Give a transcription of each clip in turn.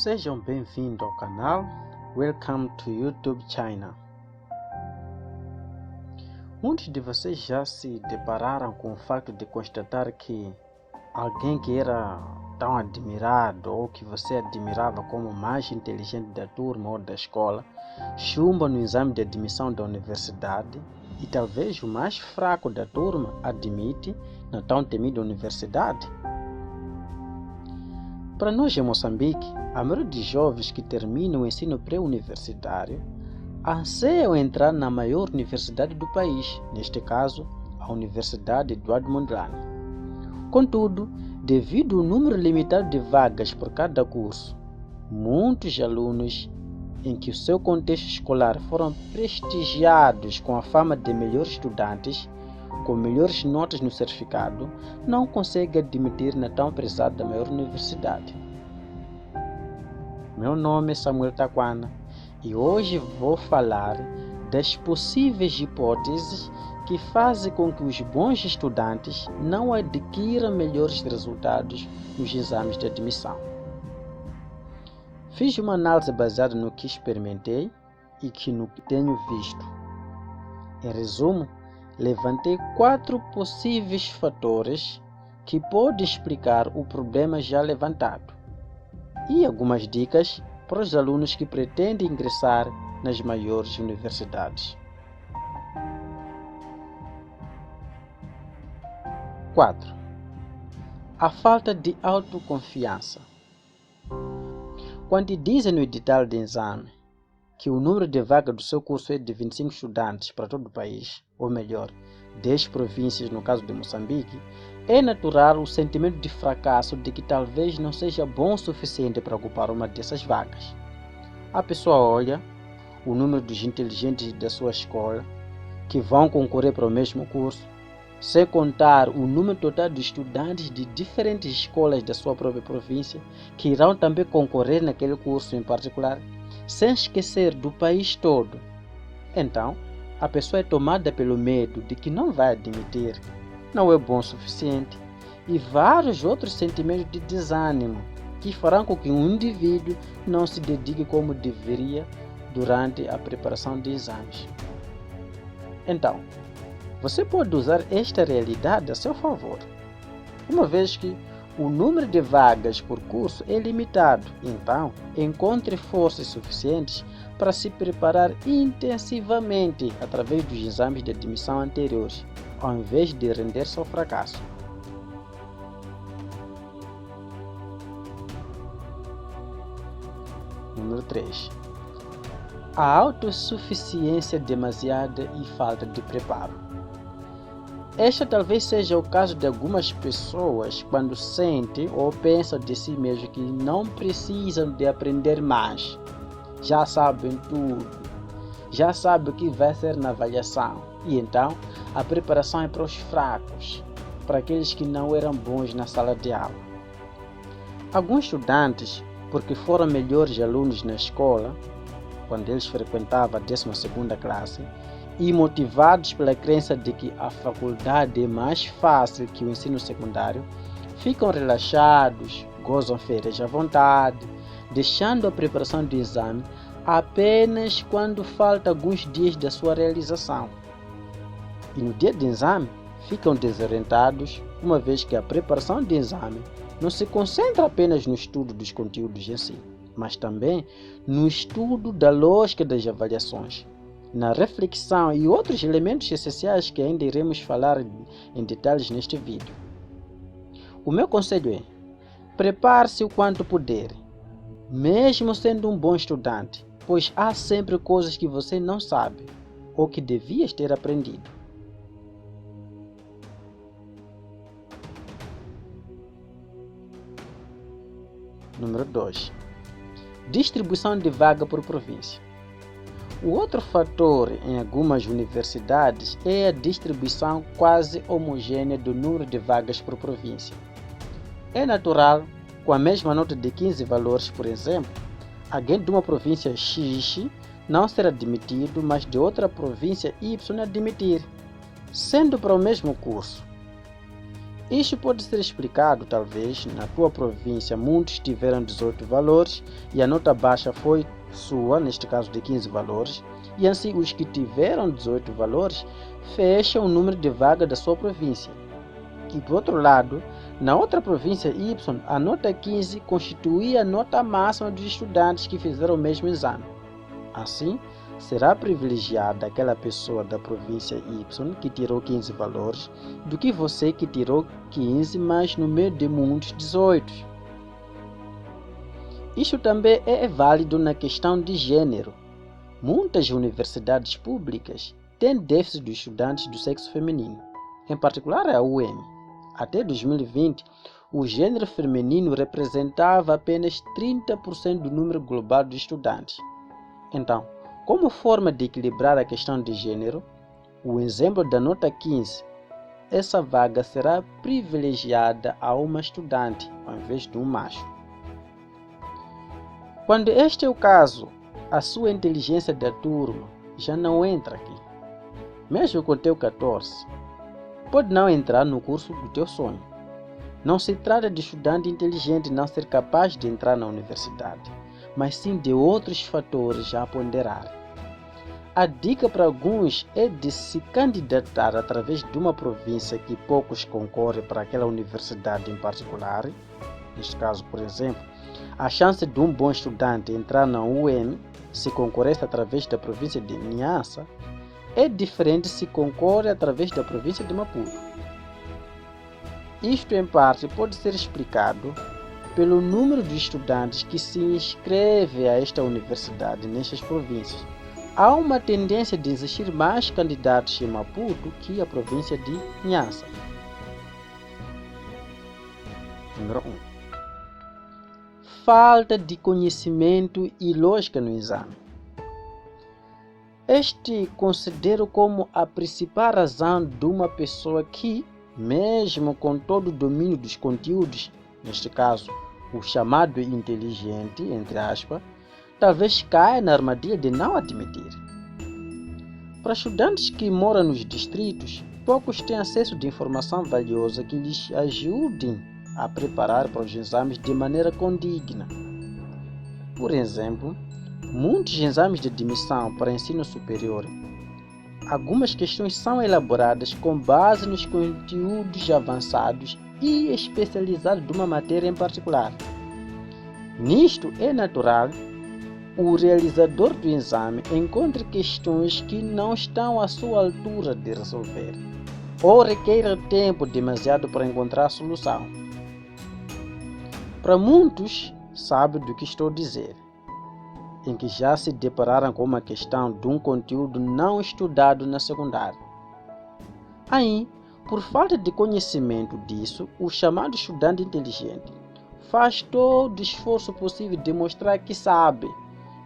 Sejam bem-vindos ao canal Welcome to YouTube China. Muitos de vocês já se depararam com o fato de constatar que alguém que era tão admirado ou que você admirava como o mais inteligente da turma ou da escola chumba no exame de admissão da universidade e talvez o mais fraco da turma admite na tão temida universidade? Para nós em Moçambique, a maioria de jovens que terminam o ensino pré-universitário anseiam entrar na maior universidade do país, neste caso, a Universidade Eduardo Mondlane. Contudo, devido ao número limitado de vagas por cada curso, muitos alunos em que o seu contexto escolar foram prestigiados com a fama de melhores estudantes, com melhores notas no certificado, não conseguem admitir na tão prezada maior universidade. Meu nome é Samuel Taquana e hoje vou falar das possíveis hipóteses que fazem com que os bons estudantes não adquiram melhores resultados nos exames de admissão. Fiz uma análise baseada no que experimentei e no que tenho visto. Em resumo, levantei 4 possíveis fatores que podem explicar o problema já levantado e algumas dicas para os alunos que pretendem ingressar nas maiores universidades. 4. A falta de autoconfiança. Quando dizem no edital de exame que o número de vagas do seu curso é de 25 estudantes para todo o país, ou melhor, 10 províncias no caso de Moçambique, é natural o sentimento de fracasso de que talvez não seja bom o suficiente para ocupar uma dessas vagas. A pessoa olha o número dos inteligentes da sua escola que vão concorrer para o mesmo curso, sem contar o número total de estudantes de diferentes escolas da sua própria província que irão também concorrer naquele curso em particular, sem esquecer do país todo. Então, a pessoa é tomada pelo medo de que não vai admitir, não é bom o suficiente e vários outros sentimentos de desânimo que farão com que um indivíduo não se dedique como deveria durante a preparação de exames. Então, você pode usar esta realidade a seu favor, uma vez que o número de vagas por curso é limitado, então encontre forças suficientes para se preparar intensivamente através dos exames de admissão anteriores, ao invés de render-se ao fracasso. Número 3. A autossuficiência demasiada e falta de preparo. Este talvez seja o caso de algumas pessoas quando sentem ou pensam de si mesmo que não precisam de aprender mais. Já sabem tudo, já sabem o que vai ser na avaliação e então a preparação é para os fracos, para aqueles que não eram bons na sala de aula. Alguns estudantes, porque foram melhores alunos na escola, quando eles frequentavam a 12ª classe, e motivados pela crença de que a faculdade é mais fácil que o ensino secundário, ficam relaxados, gozam férias à vontade, deixando a preparação do exame apenas quando faltam alguns dias da sua realização. E no dia do exame, ficam desorientados, uma vez que a preparação do exame não se concentra apenas no estudo dos conteúdos em si, mas também no estudo da lógica das avaliações, na reflexão e outros elementos essenciais que ainda iremos falar em detalhes neste vídeo. O meu conselho é: prepare-se o quanto puder, mesmo sendo um bom estudante, pois há sempre coisas que você não sabe ou que devias ter aprendido. Número 2. Distribuição de vaga por província. O outro fator em algumas universidades é a distribuição quase homogênea do número de vagas por província. É natural, com a mesma nota de 15 valores, por exemplo, alguém de uma província X não ser admitido, mas de outra província Y admitir, sendo para o mesmo curso. Isto pode ser explicado, talvez, na tua província muitos tiveram 18 valores e a nota baixa foi sua, neste caso de 15 valores, e assim os que tiveram 18 valores fecham o número de vaga da sua província. E do outro lado, na outra província Y, a nota 15 constituía a nota máxima dos estudantes que fizeram o mesmo exame. Assim, será privilegiada aquela pessoa da província Y que tirou 15 valores do que você que tirou 15, mas no meio de muitos 18. Isto também é válido na questão de gênero. Muitas universidades públicas têm déficit de estudantes do sexo feminino, em particular a UEM. Até 2020, o gênero feminino representava apenas 30% do número global de estudantes. Então, como forma de equilibrar a questão de gênero, o exemplo da nota 15, essa vaga será privilegiada a uma estudante, ao invés de um macho. Quando este é o caso, a sua inteligência da turma já não entra aqui. Mesmo com o teu 14, pode não entrar no curso do teu sonho. Não se trata de estudante inteligente não ser capaz de entrar na universidade, mas sim de outros fatores a ponderar. A dica para alguns é de se candidatar através de uma província que poucos concorrem para aquela universidade em particular. Neste caso, por exemplo, a chance de um bom estudante entrar na UEM se concorresse através da província de Niassa é diferente se concorre através da província de Maputo. Isto, em parte, pode ser explicado pelo número de estudantes que se inscrevem a esta universidade nestas províncias. Há uma tendência de existir mais candidatos em Maputo que a província de Niassa. Número 1. Falta de conhecimento e lógica no exame. Este considero como a principal razão de uma pessoa que, mesmo com todo o domínio dos conteúdos, neste caso, o chamado inteligente, entre aspas, talvez caia na armadilha de não admitir. Para estudantes que moram nos distritos, poucos têm acesso de informação valiosa que lhes ajude a preparar para os exames de maneira condigna. Por exemplo, muitos exames de admissão para ensino superior, algumas questões são elaboradas com base nos conteúdos avançados e especializados de uma matéria em particular. Nisto é natural o realizador do exame encontre questões que não estão à sua altura de resolver ou requer tempo demasiado para encontrar a solução. Para muitos, sabem do que estou a dizer, em que já se depararam com uma questão de um conteúdo não estudado na secundária. Aí, por falta de conhecimento disso, o chamado estudante inteligente faz todo o esforço possível de mostrar que sabe,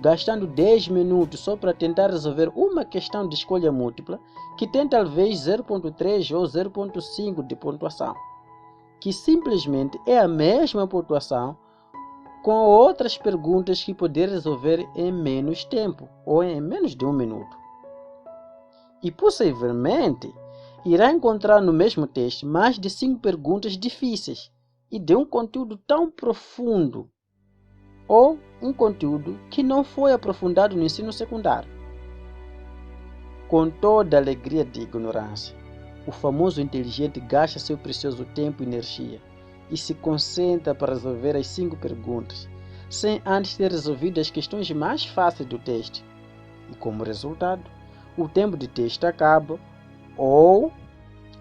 gastando 10 minutos só para tentar resolver uma questão de escolha múltipla que tem talvez 0.3 ou 0.5 de pontuação, que simplesmente é a mesma pontuação com outras perguntas que poder resolver em menos tempo ou em menos de 1 minuto. E possivelmente irá encontrar no mesmo teste mais de 5 perguntas difíceis e de um conteúdo tão profundo ou um conteúdo que não foi aprofundado no ensino secundário. Com toda a alegria de ignorância, o famoso inteligente gasta seu precioso tempo e energia e se concentra para resolver as 5 perguntas, sem antes ter resolvido as questões mais fáceis do teste. E como resultado, o tempo de teste acaba ou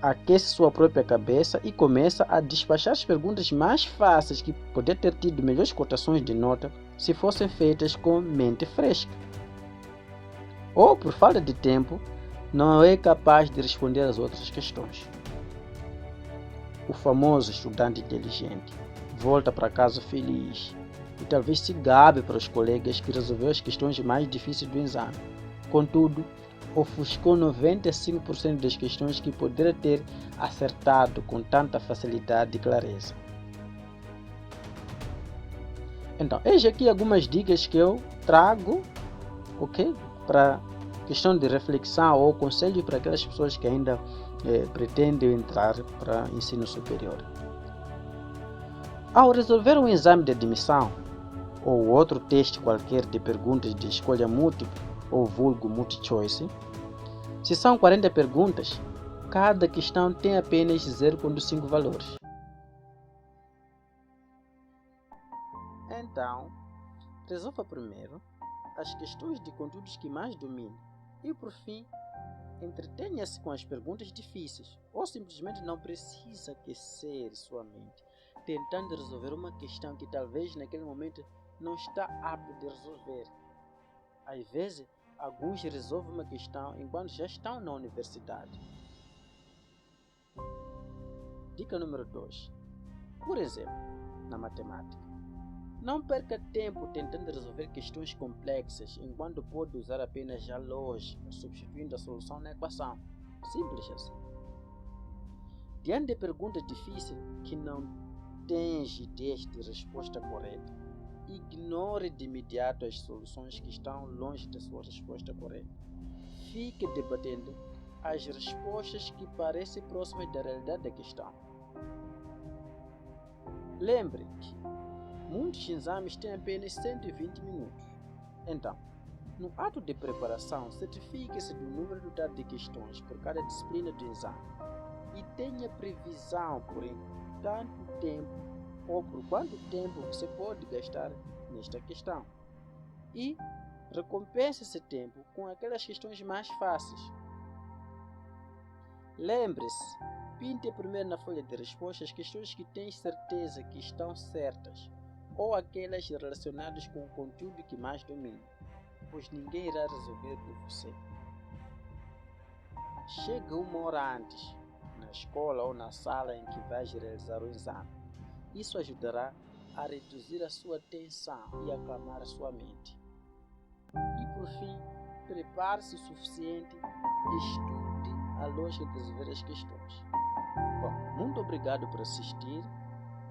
aquece sua própria cabeça e começa a despachar as perguntas mais fáceis que poderia ter tido melhores cotações de nota se fossem feitas com mente fresca. Ou, por falta de tempo, não é capaz de responder às outras questões. O famoso estudante inteligente volta para casa feliz e talvez se gabe para os colegas que resolveu as questões mais difíceis do exame. Contudo, ofuscou 95% das questões que poderia ter acertado com tanta facilidade e clareza. Então, eis aqui algumas dicas que eu trago, ok? Para questão de reflexão ou conselho para aquelas pessoas que ainda pretende entrar para ensino superior. Ao resolver um exame de admissão ou outro teste qualquer de perguntas de escolha múltipla ou vulgo multi-choice, se são 40 perguntas, cada questão tem apenas 0,5 valores. Então, resolva primeiro as questões de conteúdos que mais domine e, por fim, entretenha-se com as perguntas difíceis ou simplesmente não precisa aquecer sua mente, tentando resolver uma questão que talvez naquele momento não está apto de resolver. Às vezes, alguns resolvem uma questão enquanto já estão na universidade. Dica número 2. Por exemplo, na matemática. Não perca tempo tentando resolver questões complexas enquanto pode usar apenas a lógica, substituindo a solução na equação. Simples assim. Diante de perguntas difíceis que não tens ideias de resposta correta, ignore de imediato as soluções que estão longe da sua resposta correta. Fique debatendo as respostas que parecem próximas da realidade da questão. Lembre que muitos exames têm apenas 120 minutos. Então, no ato de preparação, certifique-se do número total de questões por cada disciplina do exame e tenha previsão por tanto tempo ou por quanto tempo você pode gastar nesta questão. E recompense esse tempo com aquelas questões mais fáceis. Lembre-se, pinte primeiro na folha de respostas as questões que tem certeza que estão certas ou aquelas relacionadas com o conteúdo que mais domina, pois ninguém irá resolver por você. Chegue 1 hora antes, na escola ou na sala em que vai realizar o exame. Isso ajudará a reduzir a sua tensão e acalmar a sua mente. E por fim, prepare-se o suficiente e estude a lógica de resolver as questões. Bom, muito obrigado por assistir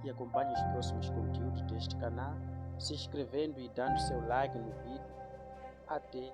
e acompanhe os próximos conteúdos deste canal, se inscrevendo e dando seu like no vídeo. Até